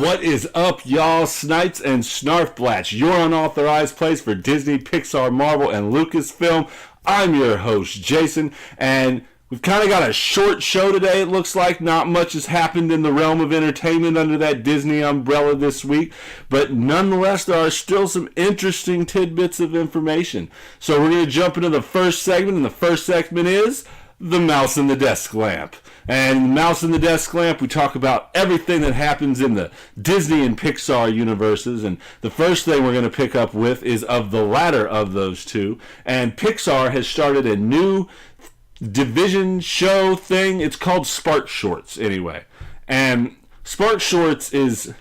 What is up, y'all? Snipes-n-Snarfblatts, your unauthorized place for Disney, Pixar, Marvel, and Lucasfilm. I'm your host, Jason, and we've kind of got a short show today, it looks like. Not much has happened in the realm of entertainment under that Disney umbrella this week, but nonetheless, there are still some interesting tidbits of information. So we're going to jump into the first segment, and the first segment is The Mouse in the Desk Lamp. And Mouse in the Desk Lamp, we talk about everything that happens in the Disney and Pixar universes. And the first thing we're going to pick up with is of the latter of those two. And Pixar has started a new division show thing. It's called SparkShorts, anyway. And SparkShorts is...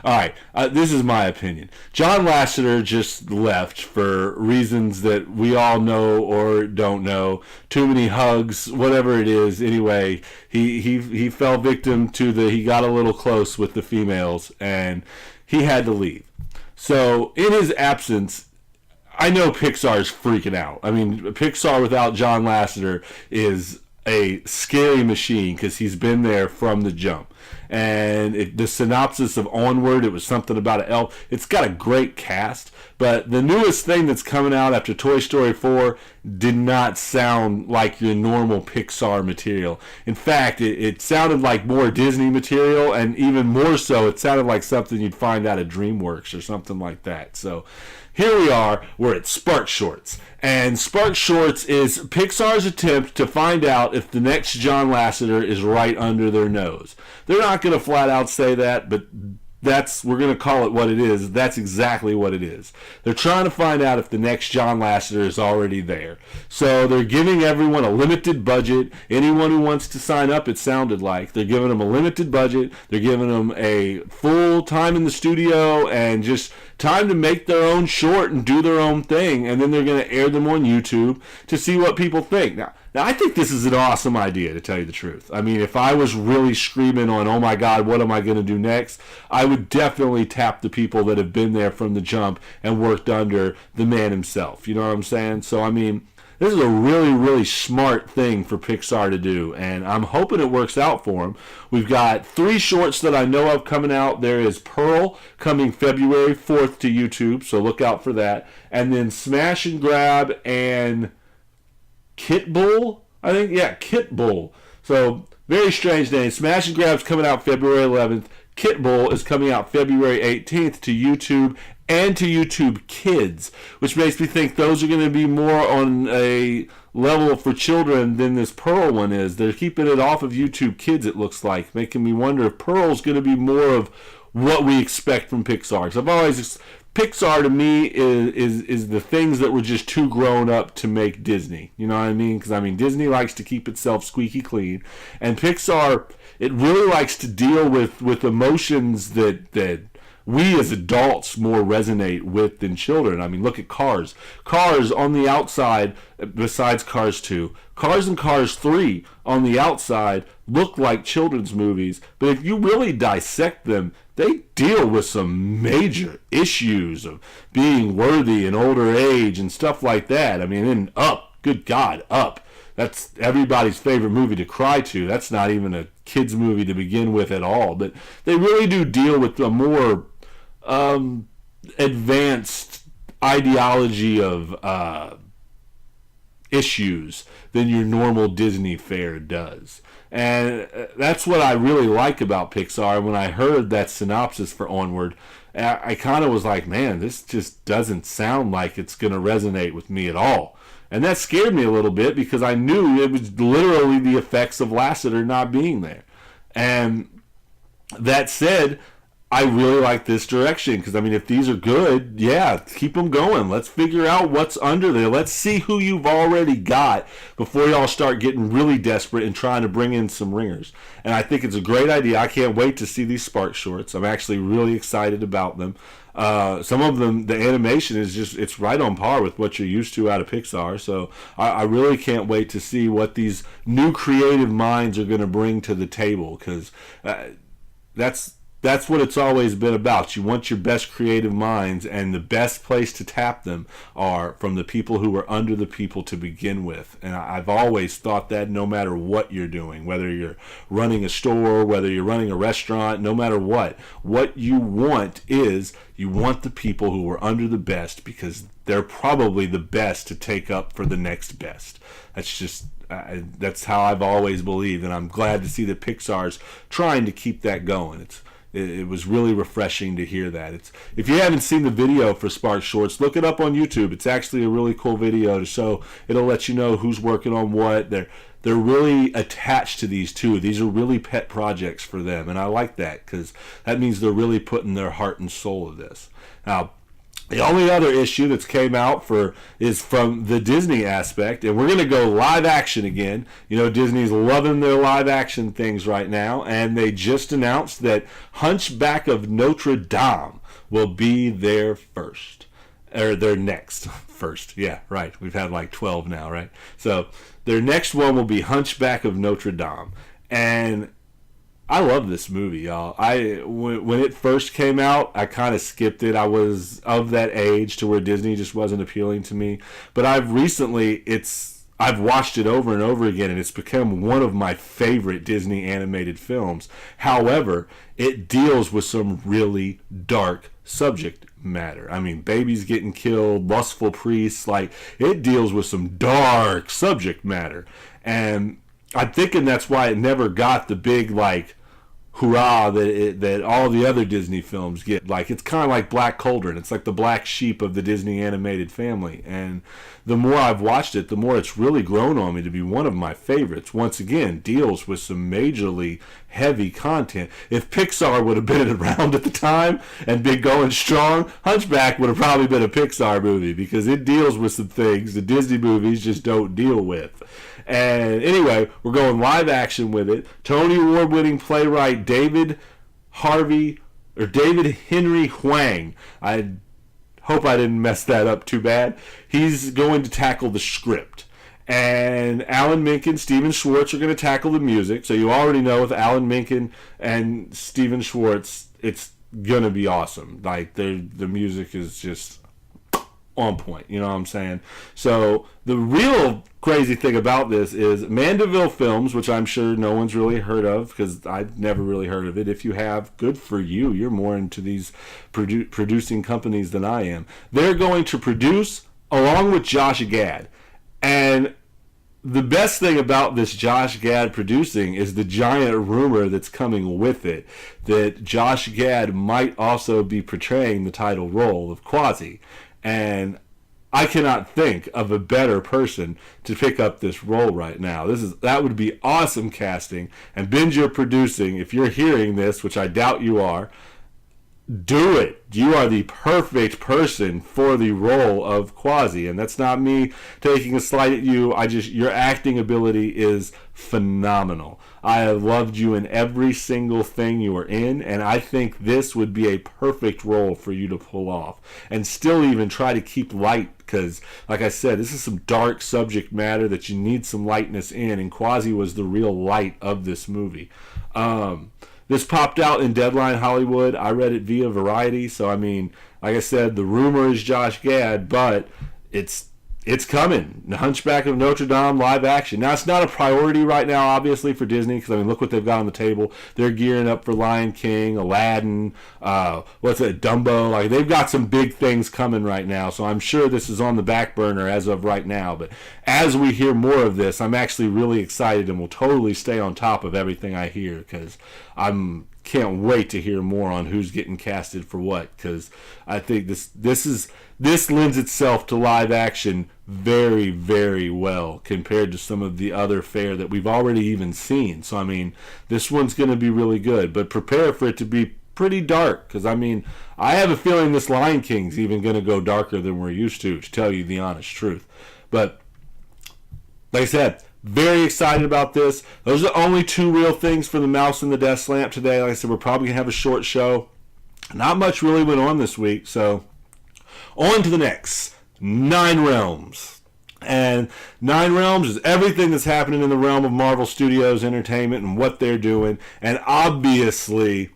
Alright, this is my opinion. John Lasseter just left for reasons that we all know or don't know. Too many hugs, whatever it is. Anyway, he fell victim to he got a little close with the females and he had to leave. So in his absence, I know Pixar's freaking out. I mean, Pixar without John Lasseter is a scary machine because he's been there from the jump. And the synopsis of Onward, it was something about an elf. It's got a great cast, but the newest thing that's coming out after Toy Story 4 did not sound like your normal Pixar material. In fact, it sounded like more Disney material, and even more so, it sounded like something you'd find out at DreamWorks or something like that. So here we are, we're at SparkShorts. And SparkShorts is Pixar's attempt to find out if the next John Lasseter is right under their nose. They're not going to flat out say that, but we're going to call it what it is. That's exactly what it is. They're trying to find out if the next John Lasseter is already there. So they're giving everyone a limited budget. Anyone who wants to sign up, it sounded like. They're giving them a limited budget. They're giving them a full time in the studio and just time to make their own short and do their own thing. And then they're going to air them on YouTube to see what people think. Now, I think this is an awesome idea, to tell you the truth. I mean, if I was really screaming on, oh my God, what am I going to do next? I would definitely tap the people that have been there from the jump and worked under the man himself. You know what I'm saying? So, I mean, this is a really, really smart thing for Pixar to do, and I'm hoping it works out for them. We've got 3 shorts that I know of coming out. There is Pearl coming February 4th to YouTube, so look out for that. And then Smash and Grab and Kit Bull, I think? Yeah, Kit Bull. So, very strange name. Smash and Grab's coming out February 11th. Kit Bull is coming out February 18th to YouTube and to YouTube Kids, which makes me think those are going to be more on a level for children than this Pearl one is. They're keeping it off of YouTube Kids, it looks like, making me wonder if Pearl's going to be more of what we expect from Pixar. 'Cause Pixar to me is the things that were just too grown up to make Disney. You know what I mean? Because I mean Disney likes to keep itself squeaky clean, and Pixar, it really likes to deal with emotions that we as adults more resonate with than children. I mean, look at Cars. Cars on the outside, besides Cars 2, Cars and Cars 3 on the outside look like children's movies, but if you really dissect them, they deal with some major issues of being worthy in older age and stuff like that. I mean, and Up, good God, Up. That's everybody's favorite movie to cry to. That's not even a kid's movie to begin with at all. But they really do deal with a more advanced ideology of issues than your normal Disney fare does. And that's what I really like about Pixar. When I heard that synopsis for Onward, I kind of was like, man, this just doesn't sound like it's going to resonate with me at all. And that scared me a little bit because I knew it was literally the effects of Lasseter not being there. And that said, I really like this direction because, I mean, if these are good, yeah, keep them going. Let's figure out what's under there. Let's see who you've already got before y'all start getting really desperate and trying to bring in some ringers. And I think it's a great idea. I can't wait to see these SparkShorts. I'm actually really excited about them. Some of them, the animation is just, it's right on par with what you're used to out of Pixar. So I really can't wait to see what these new creative minds are going to bring to the table because that's what it's always been about. You want your best creative minds, and the best place to tap them are from the people who are under the people to begin with. And I've always thought that no matter what you're doing, whether you're running a store, whether you're running a restaurant, no matter what you want is you want the people who are under the best, because they're probably the best to take up for the next best. That's just that's how I've always believed, and I'm glad to see that Pixar's trying to keep that going. It was really refreshing to hear that. If you haven't seen the video for SparkShorts, look it up on YouTube. It's actually a really cool video to show. It'll let you know who's working on what. They're really attached to these two. These are really pet projects for them, and I like that because that means they're really putting their heart and soul of this. Now, the only other issue that's came out is from the Disney aspect, and we're going to go live action again. You know, Disney's loving their live action things right now, and they just announced that Hunchback of Notre Dame will be their next first. Yeah, right. We've had like 12 now, right? So their next one will be Hunchback of Notre Dame, and I love this movie, y'all. When it first came out, I kind of skipped it. I was of that age to where Disney just wasn't appealing to me. But I've watched it over and over again, and it's become one of my favorite Disney animated films. However, it deals with some really dark subject matter. I mean, babies getting killed, lustful priests, like, it deals with some dark subject matter. And I'm thinking that's why it never got the big, like, hurrah that all the other Disney films get. Like, it's kind of like Black Cauldron. It's like the black sheep of the Disney animated family. And the more I've watched it, the more it's really grown on me to be one of my favorites. Once again, deals with some majorly heavy content. If Pixar would have been around at the time and been going strong, Hunchback would have probably been a Pixar movie, because it deals with some things the Disney movies just don't deal with. And anyway, we're going live action with it. Tony Award winning playwright David Henry Hwang. I hope I didn't mess that up too bad. He's going to tackle the script. And Alan Menken, Steven Schwartz are going to tackle the music. So you already know with Alan Menken and Steven Schwartz, it's going to be awesome. Like, the music is just on point, you know what I'm saying? So the real crazy thing about this is Mandeville Films, which I'm sure no one's really heard of, because I've never really heard of it. If you have, good for you. You're more into these producing companies than I am. They're going to produce along with Josh Gad. And the best thing about this Josh Gad producing is the giant rumor that's coming with it, that Josh Gad might also be portraying the title role of Quasi. And I cannot think of a better person to pick up this role right now. That would be awesome casting. And Binge, you're producing. If you're hearing this, which I doubt you are, do it. You are the perfect person for the role of Quasi. And that's not me taking a slight at you. Your acting ability is phenomenal. I have loved you in every single thing you are in, and I think this would be a perfect role for you to pull off. And still even try to keep light, because, like I said, this is some dark subject matter that you need some lightness in, and Quasi was the real light of this movie. This popped out in Deadline Hollywood. I read it via Variety, so I mean, like I said, the rumor is Josh Gad, but it's coming. The Hunchback of Notre Dame live action. Now, it's not a priority right now, obviously, for Disney, because, I mean, look what they've got on the table. They're gearing up for Lion King, Aladdin, Dumbo. Like, they've got some big things coming right now, so I'm sure this is on the back burner as of right now. But as we hear more of this, I'm actually really excited and will totally stay on top of everything I hear, because can't wait to hear more on who's getting casted for what, because I think this lends itself to live action very, very well compared to some of the other fare that we've already even seen. So, I mean, this one's going to be really good, but prepare for it to be pretty dark, because, I mean, I have a feeling this Lion King's even going to go darker than we're used to tell you the honest truth. But, like I said, very excited about this. Those are the only two real things for the Mouse and the Desk Lamp today. Like I said, we're probably going to have a short show. Not much really went on this week, so on to the next. 9 Realms. And 9 Realms is everything that's happening in the realm of Marvel Studios Entertainment and what they're doing. And obviously,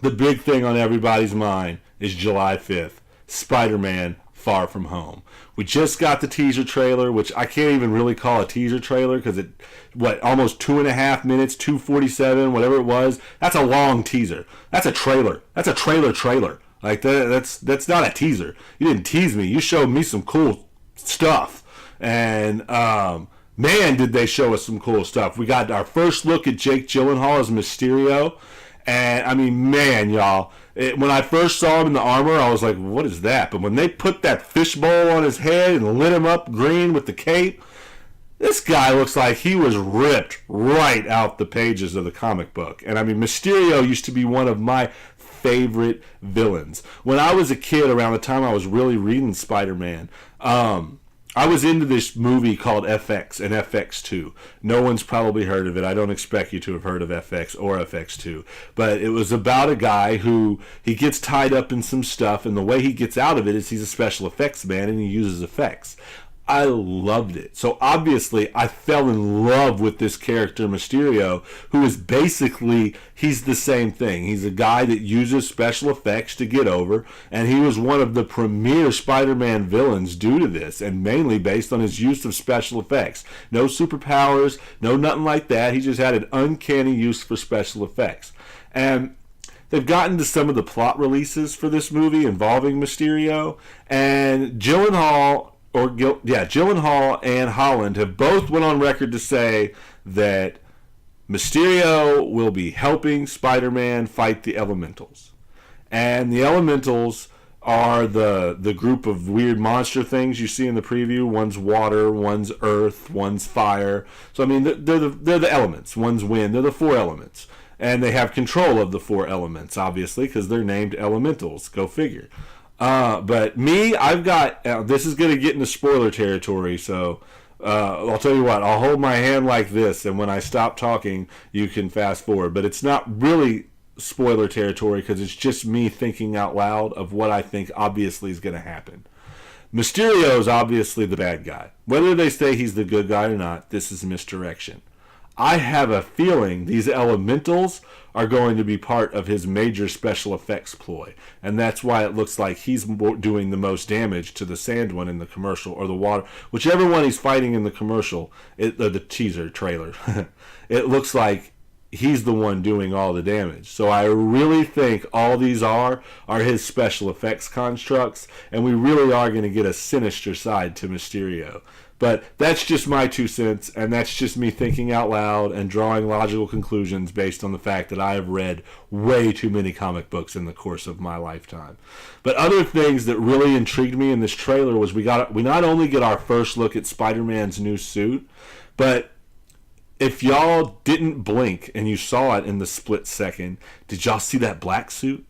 the big thing on everybody's mind is July 5th, Spider-Man Far From Home. We just got the teaser trailer, which I can't even really call a teaser trailer because almost 2.5 minutes, 2:47, whatever it was. That's a long teaser. That's a trailer. That's a trailer. Like that's not a teaser. You didn't tease me. You showed me some cool stuff. And man, did they show us some cool stuff. We got our first look at Jake Gyllenhaal as Mysterio. And, I mean, man, y'all, when I first saw him in the armor, I was like, what is that? But when they put that fishbowl on his head and lit him up green with the cape, this guy looks like he was ripped right out the pages of the comic book. And, I mean, Mysterio used to be one of my favorite villains. When I was a kid, around the time I was really reading Spider-Man, I was into this movie called FX and FX2. No one's probably heard of it. I don't expect you to have heard of FX or FX2. But it was about a guy who, he gets tied up in some stuff, and the way he gets out of it is he's a special effects man and he uses effects. I loved it. So obviously I fell in love with this character Mysterio, who is basically, he's the same thing. He's a guy that uses special effects to get over, and he was one of the premier Spider-Man villains due to this, and mainly based on his use of special effects. No superpowers, no nothing like that. He just had an uncanny use for special effects. And they've gotten to some of the plot releases for this movie involving Mysterio, and Gyllenhaal and Holland have both went on record to say that Mysterio will be helping Spider-Man fight the Elementals. And the Elementals are the group of weird monster things you see in the preview. One's water, one's earth, one's fire. So, I mean, they're the elements. One's wind. They're the four elements. And they have control of the four elements, obviously, because they're named Elementals. Go figure. But me, I've got, this is going to get into spoiler territory, so I'll tell you what, I'll hold my hand like this, and when I stop talking, you can fast forward. But it's not really spoiler territory because it's just me thinking out loud of what I think obviously is going to happen. Mysterio is obviously the bad guy. Whether they say he's the good guy or not, this is misdirection. I have a feeling these elementals are going to be part of his major special effects ploy. And that's why it looks like he's doing the most damage to the sand one in the commercial, or the water. Whichever one he's fighting in the commercial, the teaser trailer. It looks like he's the one doing all the damage. So I really think all these are his special effects constructs. And we really are going to get a sinister side to Mysterio. But that's just my 2 cents, and that's just me thinking out loud and drawing logical conclusions based on the fact that I have read way too many comic books in the course of my lifetime. But other things that really intrigued me in this trailer was we not only get our first look at Spider-Man's new suit, but if y'all didn't blink and you saw it in the split second, did y'all see that black suit?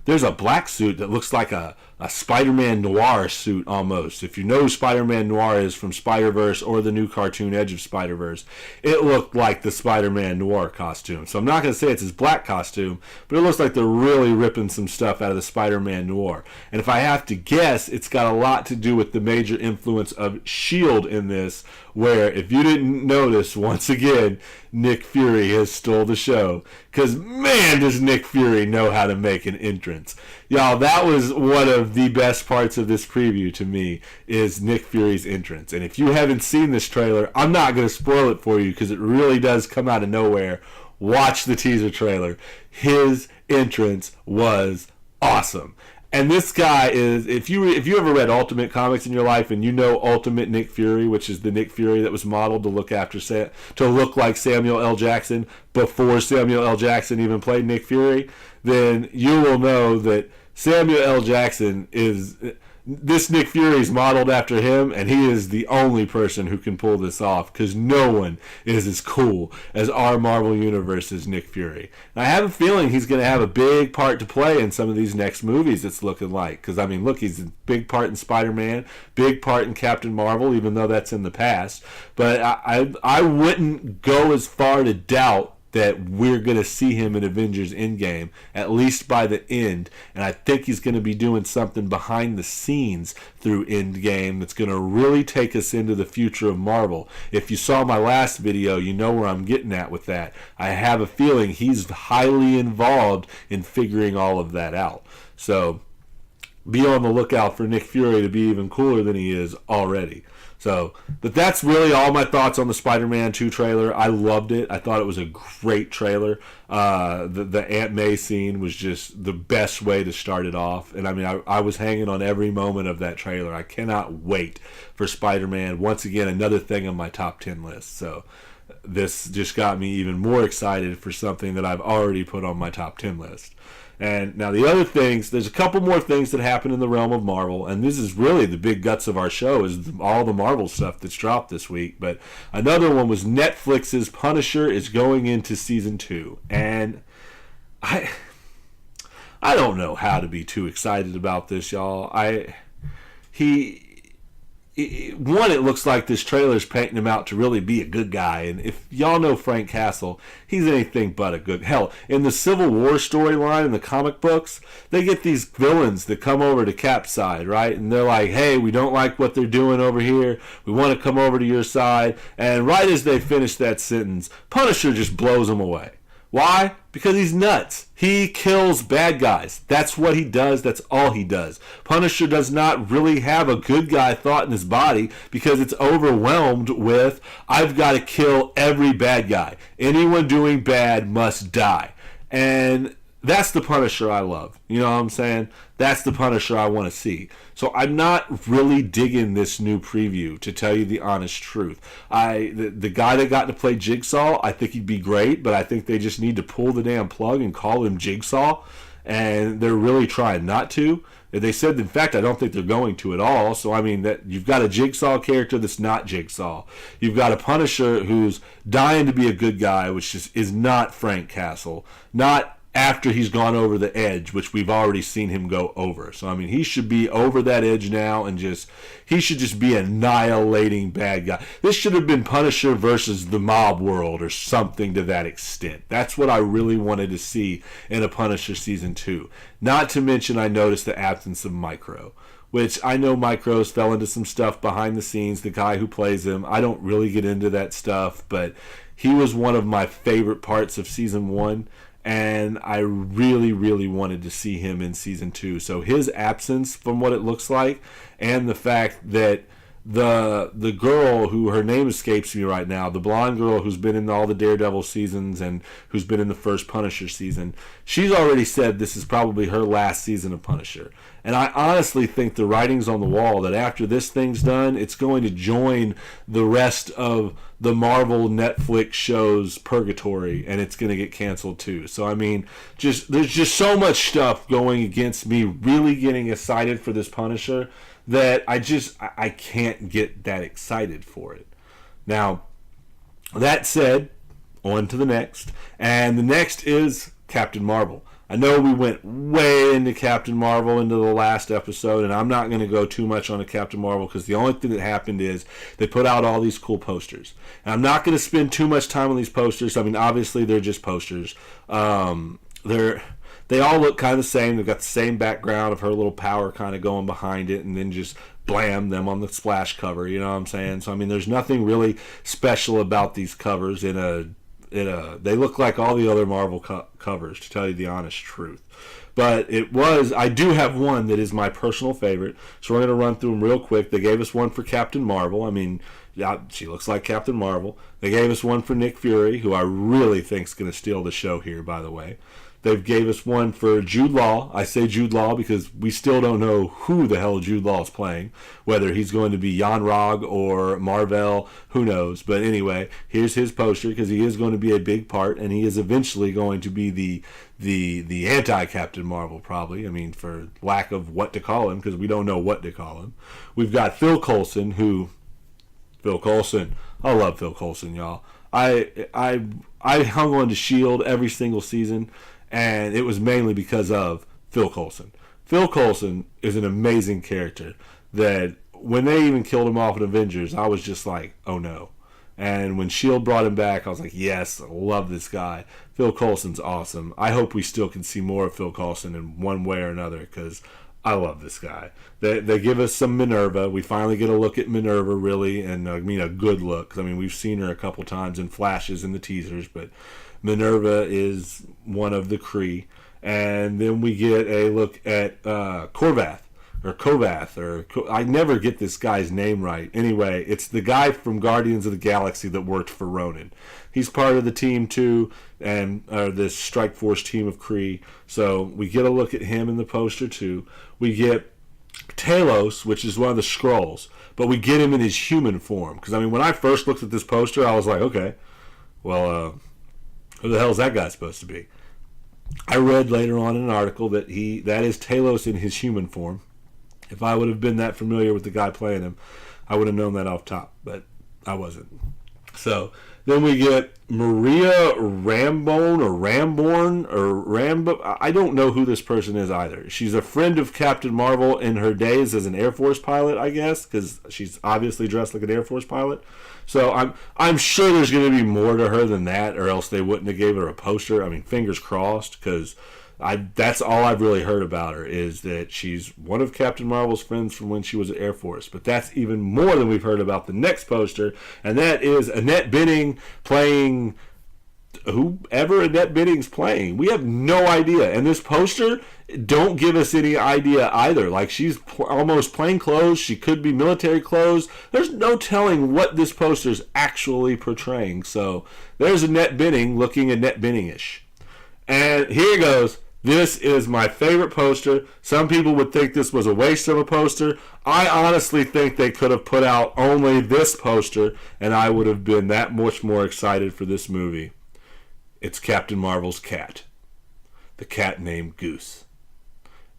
There's a black suit that looks like a Spider-Man Noir suit almost. If you know who Spider-Man Noir is from Spider-Verse or the new cartoon Edge of Spider-Verse, it looked like the Spider-Man Noir costume. So I'm not going to say it's his black costume, but it looks like they're really ripping some stuff out of the Spider-Man Noir. And if I have to guess, it's got a lot to do with the major influence of S.H.I.E.L.D. in this, where, if you didn't notice, once again, Nick Fury has stole the show. Because, man, does Nick Fury know how to make an entrance. Y'all, that was one of the best parts of this preview to me, is Nick Fury's entrance. And if you haven't seen this trailer, I'm not going to spoil it for you because it really does come out of nowhere. Watch the teaser trailer. His entrance was awesome. And this guy is, if you ever read Ultimate Comics in your life and you know Ultimate Nick Fury, which is the Nick Fury that was modeled to look like Samuel L. Jackson before Samuel L. Jackson even played Nick Fury, then you will know that Samuel L. Jackson is, this Nick Fury is modeled after him, and he is the only person who can pull this off, because no one is as cool as our Marvel Universe's Nick Fury. And I have a feeling he's going to have a big part to play in some of these next movies, it's looking like. Because, I mean, look, he's a big part in Spider-Man, big part in Captain Marvel, even though that's in the past. But I wouldn't go as far to doubt that we're going to see him in Avengers Endgame, at least by the end. And I think he's going to be doing something behind the scenes through Endgame that's going to really take us into the future of Marvel. If you saw my last video, you know where I'm getting at with that. I have a feeling he's highly involved in figuring all of that out. So be on the lookout for Nick Fury to be even cooler than he is already. So, but that's really all my thoughts on the Spider-Man 2 trailer. I loved it. I thought it was a great trailer. The Aunt May scene was just the best way to start it off. And I mean, I was hanging on every moment of that trailer. I cannot wait for Spider-Man. Once again, another thing on my top 10 list. So this just got me even more excited for something that I've already put on my top 10 list. And now the other things, there's a couple more things that happen in the realm of Marvel, and this is really the big guts of our show, is all the Marvel stuff that's dropped this week. But another one was Netflix's Punisher is going into season 2, and I don't know how to be too excited about this, y'all. It looks like this trailer's painting him out to really be a good guy. And if y'all know Frank Castle, he's anything but a good... Hell, in the Civil War storyline in the comic books, they get these villains that come over to Cap's side, right? And they're like, hey, we don't like what they're doing over here. We want to come over to your side. And right as they finish that sentence, Punisher just blows them away. Why? Because he's nuts. He kills bad guys. That's what he does. That's all he does. Punisher does not really have a good guy thought in his body because it's overwhelmed with, I've got to kill every bad guy. Anyone doing bad must die. And that's the Punisher I love. You know what I'm saying? That's the Punisher I want to see. So I'm not really digging this new preview, to tell you the honest truth. The guy that got to play Jigsaw, I think he'd be great, but I think they just need to pull the damn plug and call him Jigsaw, and they're really trying not to. They said, in fact, I don't think they're going to at all. So, I mean, that you've got a Jigsaw character that's not Jigsaw. You've got a Punisher who's dying to be a good guy, which is not Frank Castle. Not after he's gone over the edge, which we've already seen him go over. So, I mean, he should be over that edge now and he should just be annihilating bad guy. This should have been Punisher versus the mob world or something to that extent. That's what I really wanted to see in a Punisher Season 2. Not to mention, I noticed the absence of Micro, which I know Micro's fell into some stuff behind the scenes, the guy who plays him. I don't really get into that stuff, but he was one of my favorite parts of Season 1. And I really, really wanted to see him in Season 2. So his absence, from what it looks like, and the fact that the girl who, her name escapes me right now, the blonde girl who's been in all the Daredevil seasons and who's been in the first Punisher season, she's already said this is probably her last season of Punisher. And I honestly think the writing's on the wall that after this thing's done, it's going to join the rest of the Marvel Netflix shows purgatory, and it's going to get canceled too. So, I mean, there's just so much stuff going against me really getting excited for this Punisher that I can't get that excited for it. Now, that said, on to the next. And the next is Captain Marvel. I know we went way into Captain Marvel into the last episode, and I'm not going to go too much on a Captain Marvel because the only thing that happened is they put out all these cool posters. And I'm not going to spend too much time on these posters. I mean, obviously, they're just posters. They all look kind of the same. They've got the same background of her little power kind of going behind it, and then just blam them on the splash cover. You know what I'm saying? So, I mean, there's nothing really special about these covers they look like all the other Marvel covers, to tell you the honest truth. But I do have one that is my personal favorite, so we're going to run through them real quick. They gave us one for Captain Marvel. I mean, she looks like Captain Marvel. They gave us one for Nick Fury, who I really think is going to steal the show here, by the way. They gave us one for Jude Law. I say Jude Law because we still don't know who the hell Jude Law is playing. Whether he's going to be Jan Rog or Marvel, who knows. But anyway, here's his poster because he is going to be a big part, and he is eventually going to be the anti-Captain Marvel, probably. I mean, for lack of what to call him, because we don't know what to call him. We've got Phil Coulson, I love Phil Coulson, y'all. I hung on to S.H.I.E.L.D. every single season, and it was mainly because of Phil Coulson. Phil Coulson is an amazing character that when they even killed him off in Avengers, I was just like, oh no. And when S.H.I.E.L.D. brought him back, I was like, yes, I love this guy. Phil Coulson's awesome. I hope we still can see more of Phil Coulson in one way or another, because I love this guy. They give us some Minerva. We finally get a look at Minerva, really, and I mean a good look. I mean, we've seen her a couple times in flashes in the teasers, but Minerva is one of the Kree. And then we get a look at Kovath, I never get this guy's name right. Anyway, it's the guy from Guardians of the Galaxy that worked for Ronan. He's part of the team too, and this Strike Force team of Kree. So we get a look at him in the poster too. We get Talos, which is one of the Skrulls, but we get him in his human form. Because I mean, when I first looked at this poster, I was like, okay, well, who the hell is that guy supposed to be? I read later on in an article that that is Talos in his human form. If I would have been that familiar with the guy playing him, I would have known that off top, but I wasn't. So then we get Maria Rambo. I don't know who this person is either. She's a friend of Captain Marvel in her days as an Air Force pilot, I guess, because she's obviously dressed like an Air Force pilot. So I'm sure there's going to be more to her than that, or else they wouldn't have gave her a poster. I mean, fingers crossed, because that's all I've really heard about her, is that she's one of Captain Marvel's friends from when she was at Air Force. But that's even more than we've heard about the next poster, and that is Annette Bening playing whoever Annette Bening's playing. We have no idea. And this poster don't give us any idea either. Like, she's almost plain clothes. She could be military clothes. There's no telling what this poster's actually portraying. So there's Annette Bening looking Annette Bening-ish. And here it goes. This is my favorite poster. Some people would think this was a waste of a poster. I honestly think they could have put out only this poster, and I would have been that much more excited for this movie. It's Captain Marvel's cat. The cat named Goose.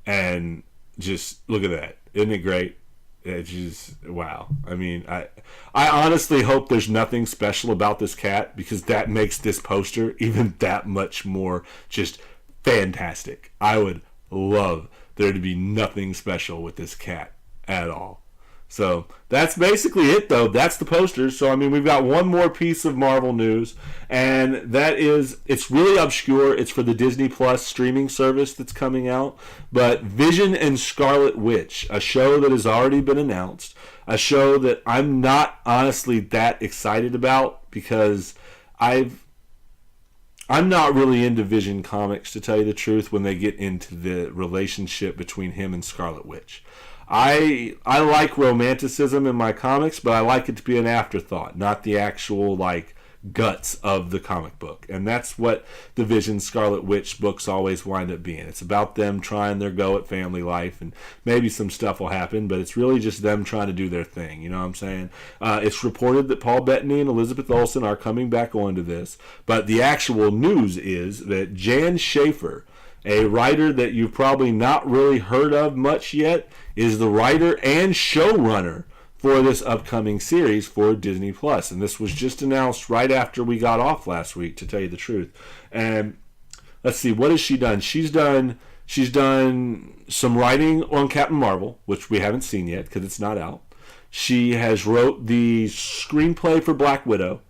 And just look at that. Isn't it great? It's just, wow. I mean, I honestly hope there's nothing special about this cat, because that makes this poster even that much more just fantastic. I would love there to be nothing special with this cat at all. So that's basically it, though. That's the poster. So, I mean, we've got one more piece of Marvel news, and that is, it's really obscure. It's for the Disney Plus streaming service that's coming out. But Vision and Scarlet Witch, a show that has already been announced, a show that I'm not honestly that excited about, because I'm not really into Vision comics, to tell you the truth, when they get into the relationship between him and Scarlet Witch. I like romanticism in my comics, but I like it to be an afterthought, not the actual, like, guts of the comic book. And that's what the Vision Scarlet Witch books always wind up being. It's about them trying their go at family life, and maybe some stuff will happen, but it's really just them trying to do their thing. You know what I'm saying? It's reported that Paul Bettany and Elizabeth Olsen are coming back onto this, but the actual news is that Jan Schaefer, a writer that you've probably not really heard of much yet, is the writer and showrunner for this upcoming series for Disney Plus. And this was just announced right after we got off last week, to tell you the truth. And let's see, what has she done? She's done some writing on Captain Marvel, which we haven't seen yet because it's not out. She has wrote the screenplay for Black Widow,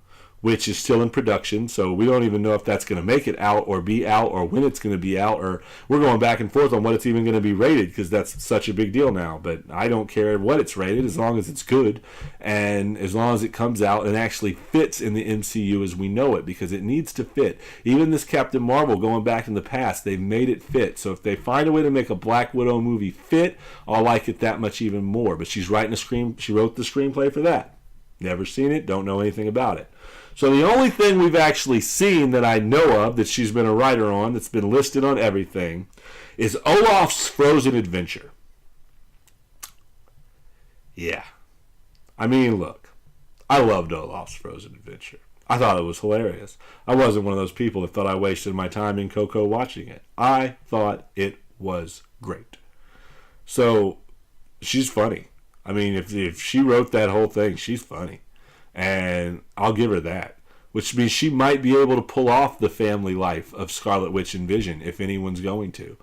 which is still in production, so we don't even know if that's going to make it out or be out, or when it's going to be out, or we're going back and forth on what it's even going to be rated, because that's such a big deal now. But I don't care what it's rated, as long as it's good, and as long as it comes out and actually fits in the MCU as we know it, because it needs to fit. Even this Captain Marvel, going back in the past, they've made it fit. So if they find a way to make a Black Widow movie fit, I'll like it that much even more. But she wrote the screenplay for that. Never seen it, don't know anything about it. So the only thing we've actually seen that I know of that she's been a writer on, that's been listed on everything, is Olaf's Frozen Adventure. Yeah. I mean, look, I loved Olaf's Frozen Adventure. I thought it was hilarious. I wasn't one of those people that thought I wasted my time in Coco watching it. I thought it was great. So, she's funny. I mean, if she wrote that whole thing, she's funny. And I'll give her that. Which means she might be able to pull off the family life of Scarlet Witch and Vision, if anyone's going to.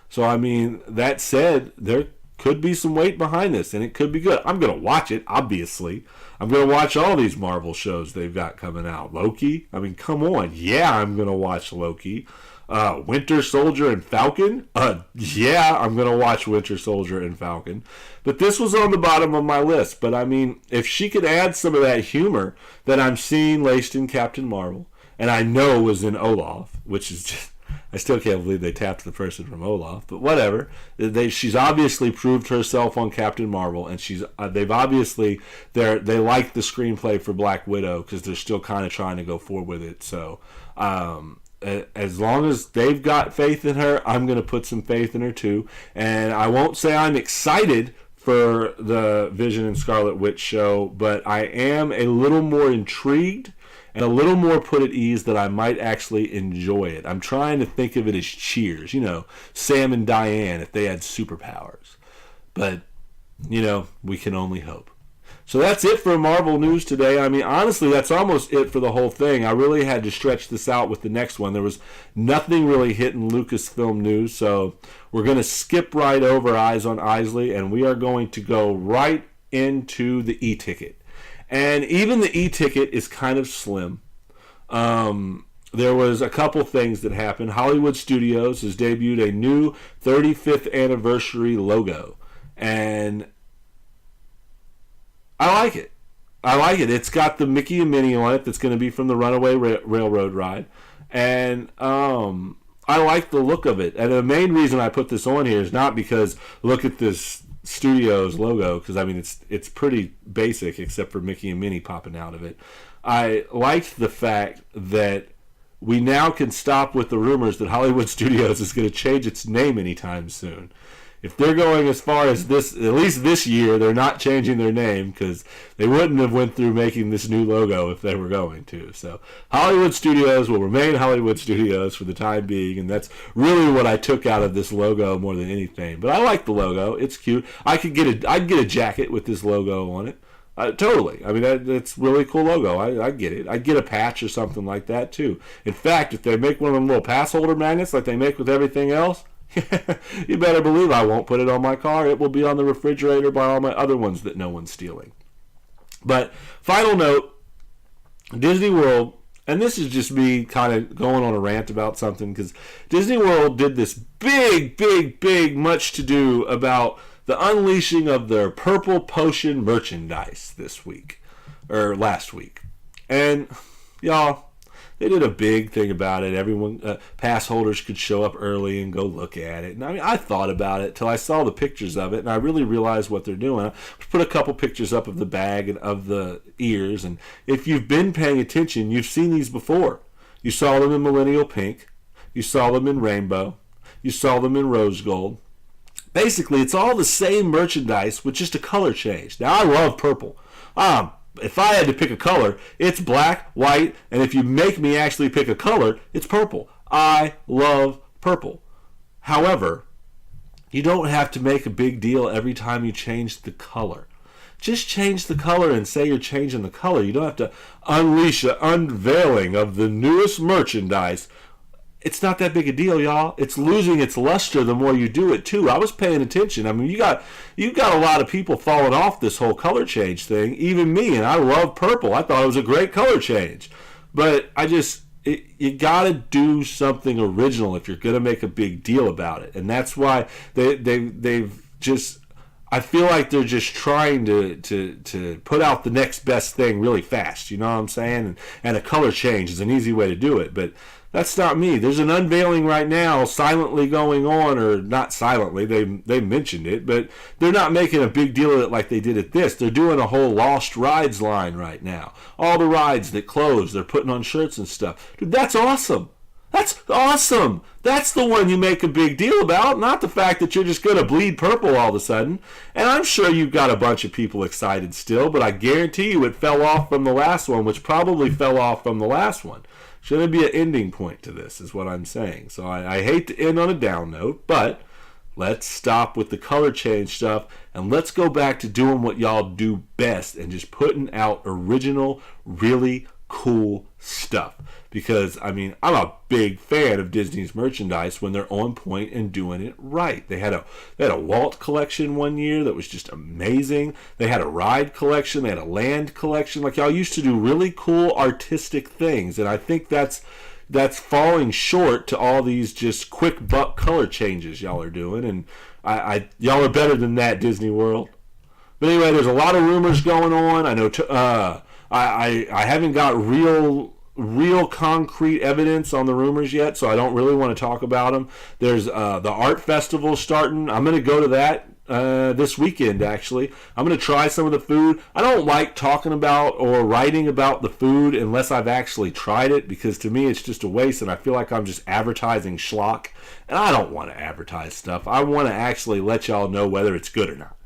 So, I mean, that said, they're could be some weight behind this, and it could be good. I'm going to watch it, obviously. I'm going to watch all these Marvel shows they've got coming out. Loki, I mean, come on. Yeah, I'm going to watch Loki. Winter Soldier and Falcon? Yeah, I'm going to watch Winter Soldier and Falcon. But this was on the bottom of my list. But, I mean, if she could add some of that humor that I'm seeing laced in Captain Marvel, and I know was in Olaf, which is just, I still can't believe they tapped the person from Olaf, but whatever. She's obviously proved herself on Captain Marvel, and they like the screenplay for Black Widow because they're still kind of trying to go forward with it. So, as long as they've got faith in her, I'm going to put some faith in her too. And I won't say I'm excited for the Vision and Scarlet Witch show, but I am a little more intrigued and a little more put at ease that I might actually enjoy it. I'm trying to think of it as Cheers, Sam and Diane if they had superpowers. But, we can only hope. So that's it for Marvel news today. I mean, honestly, that's almost it for the whole thing. I really had to stretch this out with the next one. There was nothing really hitting Lucasfilm news, so we're going to skip right over Eyes on Isley, and we are going to go right into the e-ticket. And even the e-ticket is kind of slim. There was a couple things that happened. Hollywood Studios has debuted a new 35th anniversary logo, and I like it. It's got the Mickey and Minnie on it that's going to be from the Runaway Railroad ride. And I like the look of it. And the main reason I put this on here is not because look at this Studios logo, because I mean it's pretty basic except for Mickey and Minnie popping out of it. I liked the fact that we now can stop with the rumors that Hollywood Studios is going to change its name anytime soon. If they're going as far as this, at least this year, they're not changing their name because they wouldn't have went through making this new logo if they were going to. So Hollywood Studios will remain Hollywood Studios for the time being, and that's really what I took out of this logo more than anything. But I like the logo; it's cute. I'd get a jacket with this logo on it. Totally. I mean, that's really cool logo. I get it. I'd get a patch or something like that too. In fact, if they make one of them little pass holder magnets like they make with everything else. You better believe I won't put it on my car. It will be on the refrigerator by all my other ones that no one's stealing. But final note, Disney World, and this is just me kind of going on a rant about something, because Disney World did this big, much to do about the unleashing of their Purple Potion merchandise this week, or last week. And, y'all, they did a big thing about it. Everyone, pass holders could show up early and go look at it. And I mean, I thought about it till I saw the pictures of it, and I really realized what they're doing. I put a couple pictures up of the bag and of the ears, and if you've been paying attention, you've seen these before. You saw them in Millennial Pink. You saw them in Rainbow. You saw them in Rose Gold. Basically, it's all the same merchandise with just a color change. Now, I love purple. If I had to pick a color, it's black, white, and if you make me actually pick a color, it's purple. I love purple. However, you don't have to make a big deal every time you change the color. Just change the color and say you're changing the color. You don't have to unleash an unveiling of the newest merchandise. It's not that big a deal, y'all. It's losing its luster the more you do it, too. I was paying attention. I mean, you got a lot of people falling off this whole color change thing, even me, and I love purple. I thought it was a great color change. But you got to do something original if you're going to make a big deal about it. And that's why they've just, I feel like they're just trying to put out the next best thing really fast. You know what I'm saying? And a color change is an easy way to do it. But that's not me. There's an unveiling right now silently going on, or not silently, they mentioned it, but they're not making a big deal of it like they did at this. They're doing a whole Lost Rides line right now. All the rides that close, they're putting on shirts and stuff. Dude, that's awesome. That's awesome. That's the one you make a big deal about, not the fact that you're just going to bleed purple all of a sudden. And I'm sure you've got a bunch of people excited still, but I guarantee you it fell off from the last one, which probably fell off from the last one. Shouldn't be an ending point to this, is what I'm saying. So I hate to end on a down note, but let's stop with the color change stuff, and let's go back to doing what y'all do best and just putting out original, really cool stuff. Because, I mean, I'm a big fan of Disney's merchandise when they're on point and doing it right. They had a Walt collection one year that was just amazing. They had a ride collection. They had a land collection. Like, y'all used to do really cool artistic things. And I think that's falling short to all these just quick buck color changes y'all are doing. And y'all are better than that, Disney World. But anyway, there's a lot of rumors going on. I know I haven't got real concrete evidence on the rumors yet, so I don't really want to talk about them. There's the art festival starting. I'm going to go to that this weekend, actually. I'm going to try some of the food. I don't like talking about or writing about the food unless I've actually tried it, because to me it's just a waste, and I feel like I'm just advertising schlock, and I don't want to advertise stuff. I want to actually let y'all know whether it's good or not.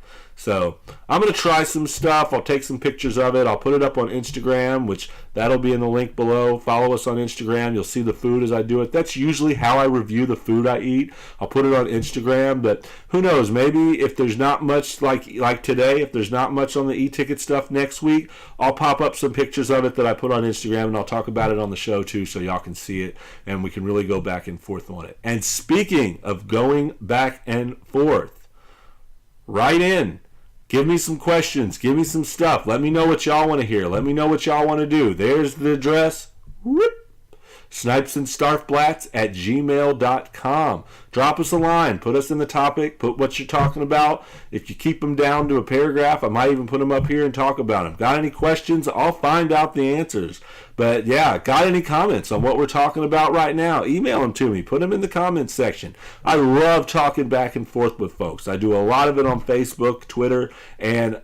So I'm going to try some stuff. I'll take some pictures of it. I'll put it up on Instagram, which that'll be in the link below. Follow us on Instagram. You'll see the food as I do it. That's usually how I review the food I eat. I'll put it on Instagram, but who knows? Maybe if there's not much like today, if there's not much on the e-ticket stuff next week, I'll pop up some pictures of it that I put on Instagram, and I'll talk about it on the show too, so y'all can see it, and we can really go back and forth on it. And speaking of going back and forth, write in. Give me some questions. Give me some stuff. Let me know what y'all want to hear. Let me know what y'all want to do. There's the address. Whoop. Snipes-n-Snarfblatts at gmail.com. Drop us a line. Put us in the topic. Put what you're talking about. If you keep them down to a paragraph, I might even put them up here and talk about them. Got any questions? I'll find out the answers. But yeah, got any comments on what we're talking about right now? Email them to me. Put them in the comments section. I love talking back and forth with folks. I do a lot of it on Facebook, Twitter, and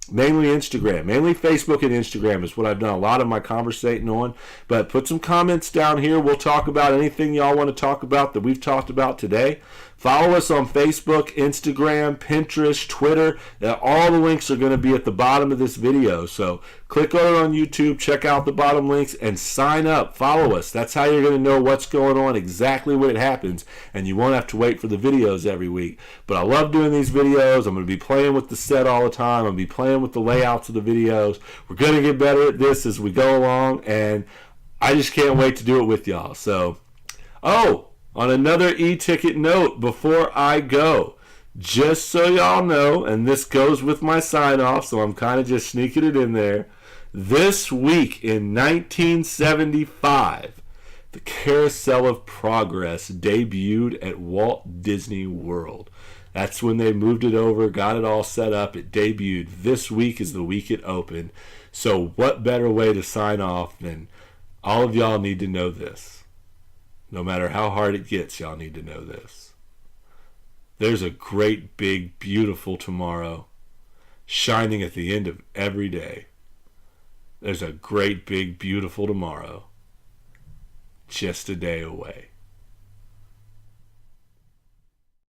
mainly Instagram. Mainly Facebook and Instagram is what I've done a lot of my conversating on. But put some comments down here. We'll talk about anything y'all want to talk about that we've talked about today. Follow us on Facebook, Instagram, Pinterest, Twitter. All the links are going to be at the bottom of this video. So click on it on YouTube, check out the bottom links, and sign up. Follow us. That's how you're going to know what's going on, exactly when it happens, and you won't have to wait for the videos every week. But I love doing these videos. I'm going to be playing with the set all the time. I'm going to be playing with the layouts of the videos. We're going to get better at this as we go along, and I just can't wait to do it with y'all. So, on another e-ticket note before I go, just so y'all know, and this goes with my sign-off, so I'm kind of just sneaking it in there, this week in 1975, the Carousel of Progress debuted at Walt Disney World. That's when they moved it over, got it all set up. It debuted. This week is the week it opened. So what better way to sign off than all of y'all need to know this. No matter how hard it gets, y'all need to know this. There's a great, big, beautiful tomorrow shining at the end of every day. There's a great, big, beautiful tomorrow just a day away.